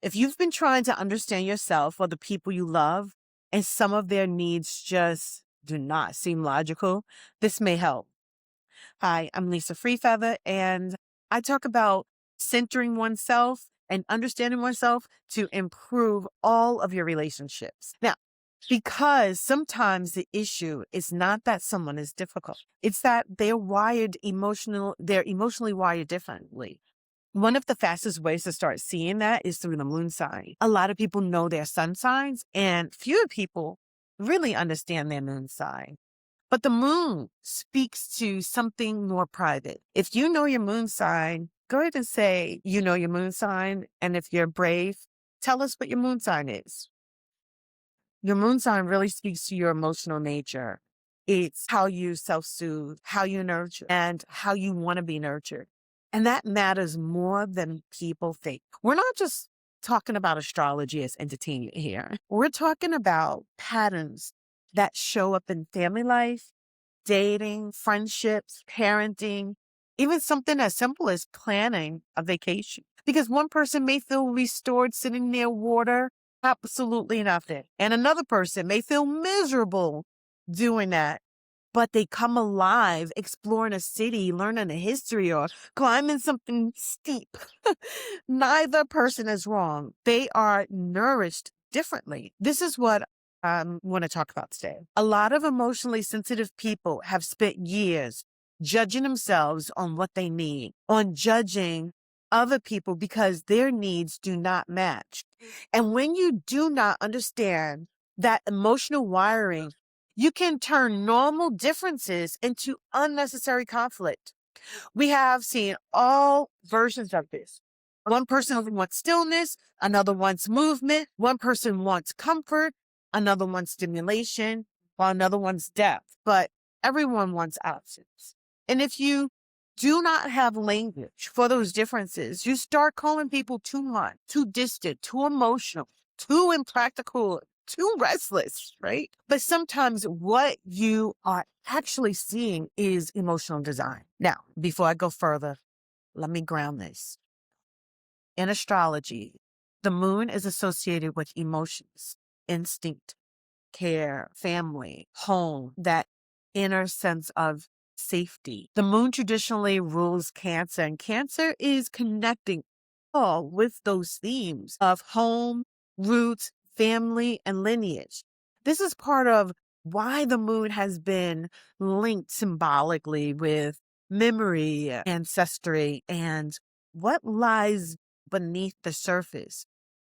If you've been trying to understand yourself or the people you love, and some of their needs just do not seem logical, this may help. Hi, I'm Lisa Freefeather, and I talk about centering oneself and understanding oneself to improve all of your relationships. Now, because sometimes the issue is not that someone is difficult, it's that they're emotionally wired differently. One of the fastest ways to start seeing that is through the moon sign. A lot of people know their sun signs, and fewer people really understand their moon sign. But the moon speaks to something more private. If you know your moon sign, go ahead and say you know your moon sign. And if you're brave, tell us what your moon sign is. Your moon sign really speaks to your emotional nature. It's how you self-soothe, how you nurture, and how you want to be nurtured. And that matters more than people think. We're not just talking about astrology as entertainment here. We're talking about patterns that show up in family life, dating, friendships, parenting, even something as simple as planning a vacation. Because one person may feel restored sitting near water, absolutely nothing. And another person may feel miserable doing that, but they come alive exploring a city, learning a history, or climbing something steep. Neither person is wrong. They are nourished differently. This is what I want to talk about today. A lot of emotionally sensitive people have spent years judging themselves on what they need, on judging other people because their needs do not match. And when you do not understand that emotional wiring, you can turn normal differences into unnecessary conflict. We have seen all versions of this. One person wants stillness, another wants movement. One person wants comfort, another wants stimulation, while another wants depth. But everyone wants options. And if you do not have language for those differences, you start calling people too much, too distant, too emotional, too impractical, too restless, right? But sometimes what you are actually seeing is emotional design. Now, before I go further, let me ground this. In astrology, the moon is associated with emotions, instinct, care, family, home, that inner sense of safety. The moon traditionally rules Cancer, and Cancer is connecting all with those themes of home, roots, family, and lineage. This is part of why the moon has been linked symbolically with memory, ancestry, and what lies beneath the surface.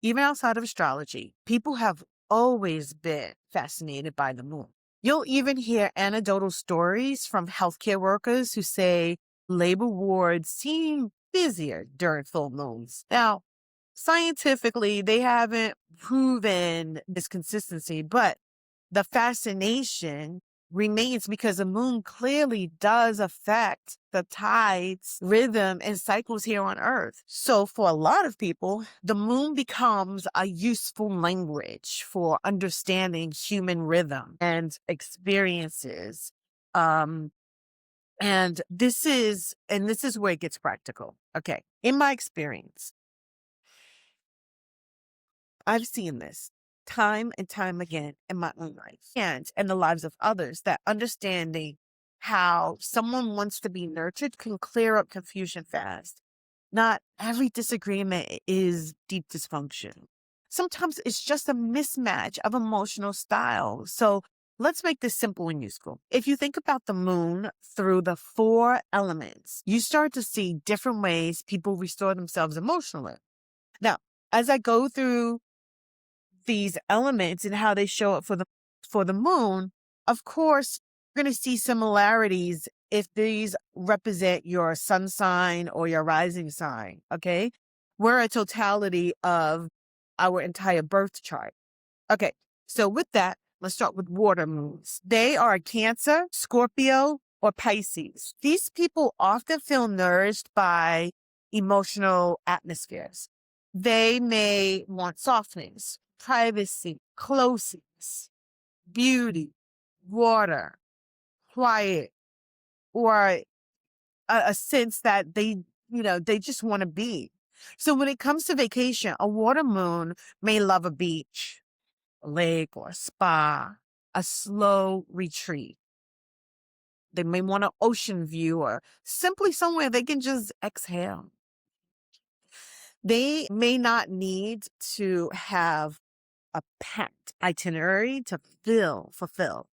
Even outside of astrology, people have always been fascinated by the moon. You'll even hear anecdotal stories from healthcare workers who say labor wards seem busier during full moons. Now, scientifically, they haven't proven this consistency, but the fascination remains because the moon clearly does affect the tides, rhythm, and cycles here on Earth. So for a lot of people, the moon becomes a useful language for understanding human rhythm and experiences. Um, and this is where it gets practical. Okay. In my experience, I've seen this time and time again in my own life and in the lives of others, that understanding how someone wants to be nurtured can clear up confusion fast. Not every disagreement is deep dysfunction. Sometimes it's just a mismatch of emotional styles. So let's make this simple and useful. If you think about the moon through the four elements, you start to see different ways people restore themselves emotionally. Now, as I go through these elements and how they show up for the moon, of course, you're going to see similarities if these represent your sun sign or your rising sign. Okay, we're a totality of our entire birth chart. Okay, so with that, let's start with water moons. They are Cancer, Scorpio, or Pisces. These people often feel nourished by emotional atmospheres. They may want softness, privacy, closeness, beauty, water, quiet, or a sense that they just want to be. So when it comes to vacation, a water moon may love a beach, a lake, or a spa, a slow retreat. They may want an ocean view or simply somewhere they can just exhale. They may not need to have a packed itinerary to feel fulfilled.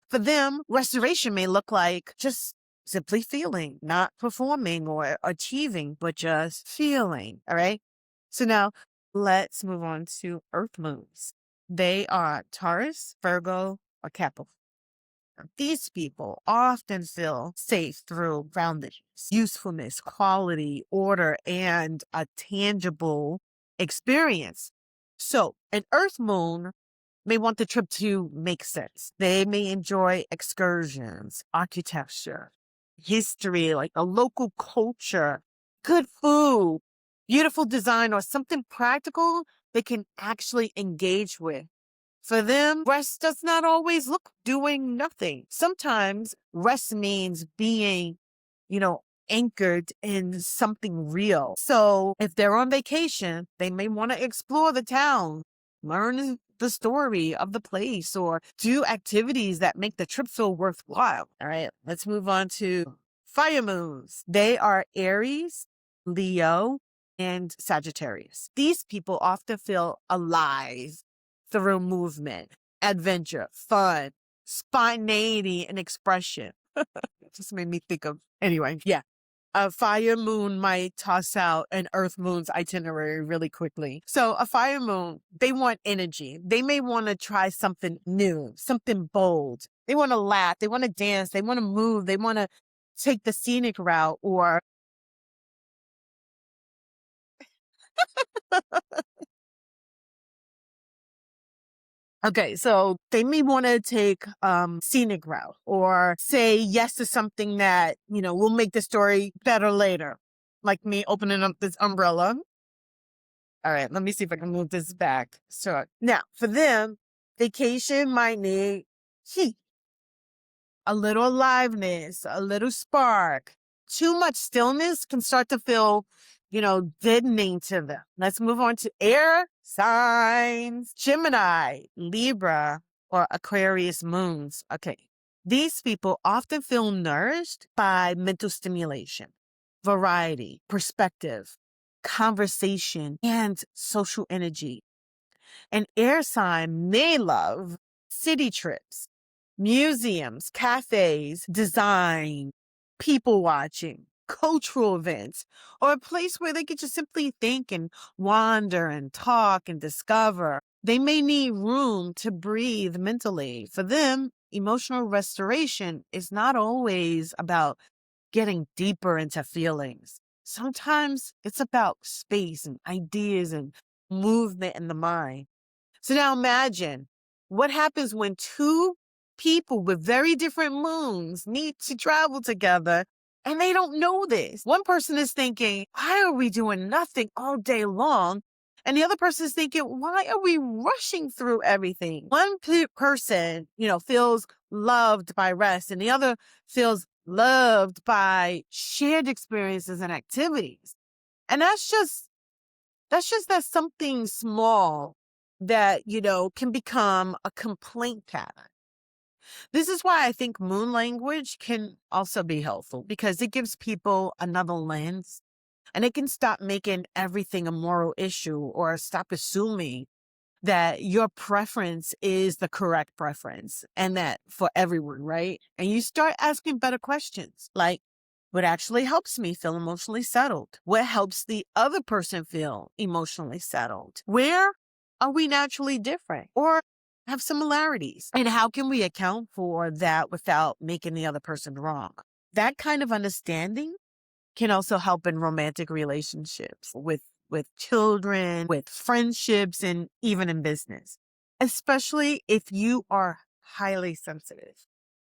For them, restoration may look like just simply feeling, not performing or achieving, but just feeling. All right. So now let's move on to earth moons. They are Taurus, Virgo, or Capricorn. These people often feel safe through groundedness, usefulness, quality, order, and a tangible experience. So, an earth moon may want the trip to make sense. They may enjoy excursions, architecture, history, like a local culture, good food, beautiful design, or something practical they can actually engage with. For them, rest does not always look doing nothing. Sometimes rest means being, anchored in something real. So if they're on vacation, they may want to explore the town, learn the story of the place, or do activities that make the trip feel worthwhile. All right, let's move on to fire moons. They are Aries, Leo, and Sagittarius. These people often feel alive through movement, adventure, fun, spontaneity, and expression. It just made me think of, anyway, yeah. A fire moon might toss out an earth moon's itinerary really quickly. So a fire moon, they want energy. They may want to try something new, something bold. They want to laugh. They want to dance. They want to move. They want to take the scenic route or okay, so they may want to take scenic route or say yes to something that, will make the story better later. Like me opening up this umbrella. All right, let me see if I can move this back. So now for them, vacation might need heat, a little aliveness, a little spark. Too much stillness can start to feel, deadening to them. Let's move on to air signs. Gemini, Libra, or Aquarius moons. Okay. These people often feel nourished by mental stimulation, variety, perspective, conversation, and social energy. An air sign may love city trips, museums, cafes, design, people watching, cultural events, or a place where they could just simply think and wander and talk and discover. They may need room to breathe mentally. For them, emotional restoration is not always about getting deeper into feelings. Sometimes it's about space and ideas and movement in the mind. So now imagine what happens when two people with very different moons need to travel together and they don't know this. One person is thinking, why are we doing nothing all day long? And the other person is thinking, why are we rushing through everything? One person, feels loved by rest and the other feels loved by shared experiences and activities. And that's something small that, can become a complaint pattern. This is why I think moon language can also be helpful because it gives people another lens and it can stop making everything a moral issue or stop assuming that your preference is the correct preference and that for everyone, right? And you start asking better questions like, what actually helps me feel emotionally settled? What helps the other person feel emotionally settled? Where are we naturally different or have similarities? And how can we account for that without making the other person wrong? That kind of understanding can also help in romantic relationships with children, with friendships, and even in business, especially if you are highly sensitive.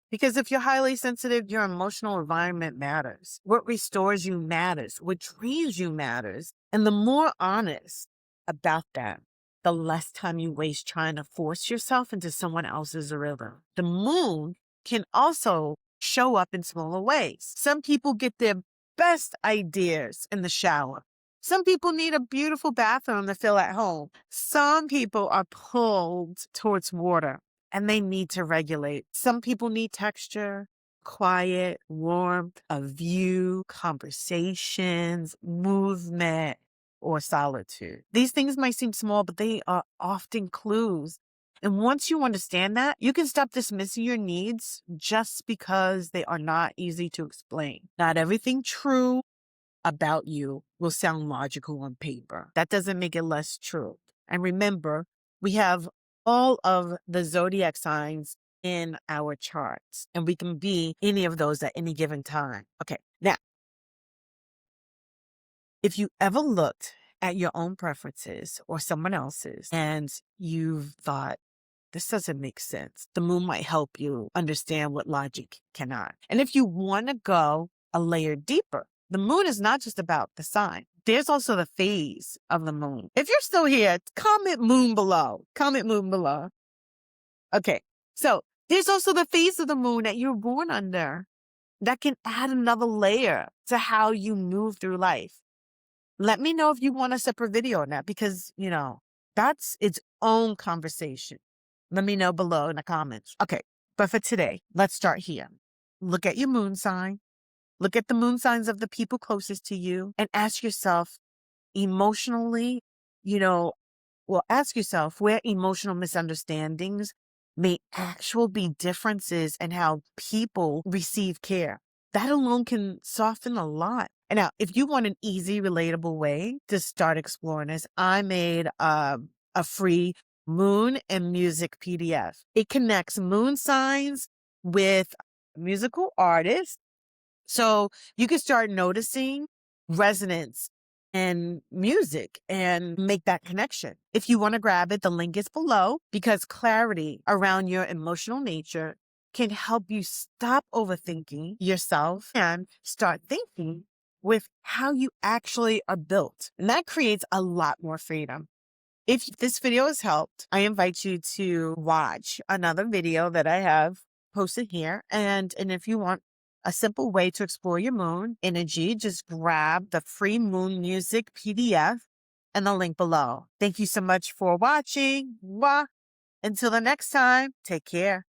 Because if you're highly sensitive, your emotional environment matters. What restores you matters. What dreams you matters. And the more honest about that, the less time you waste trying to force yourself into someone else's rhythm. The moon can also show up in smaller ways. Some people get their best ideas in the shower. Some people need a beautiful bathroom to feel at home. Some people are pulled towards water and they need to regulate. Some people need texture, quiet, warmth, a view, conversations, movement, or solitude. These things might seem small, but they are often clues. And once you understand that, you can stop dismissing your needs just because they are not easy to explain. Not everything true about you will sound logical on paper. That doesn't make it less true. And remember, we have all of the zodiac signs in our charts, and we can be any of those at any given time. Okay, now, if you ever looked at your own preferences or someone else's and you've thought, this doesn't make sense, the moon might help you understand what logic cannot. And if you want to go a layer deeper, the moon is not just about the sign. There's also the phase of the moon. If you're still here, comment moon below. Comment moon below. Okay, so there's also the phase of the moon that you're born under that can add another layer to how you move through life. Let me know if you want a separate video on that because, that's its own conversation. Let me know below in the comments. Okay, but for today, let's start here. Look at your moon sign. Look at the moon signs of the people closest to you and ask yourself emotionally, ask yourself where emotional misunderstandings may actually be differences in how people receive care. That alone can soften a lot. And now, if you want an easy, relatable way to start exploring this, I made a free moon and music PDF. It connects moon signs with musical artists. So you can start noticing resonance in music and make that connection. If you want to grab it, the link is below because clarity around your emotional nature can help you stop overthinking yourself and start thinking with how you actually are built. And that creates a lot more freedom. If this video has helped, I invite you to watch another video that I have posted here. And if you want a simple way to explore your moon energy, just grab the free moon music PDF and the link below. Thank you so much for watching. Mwah. Until the next time, take care.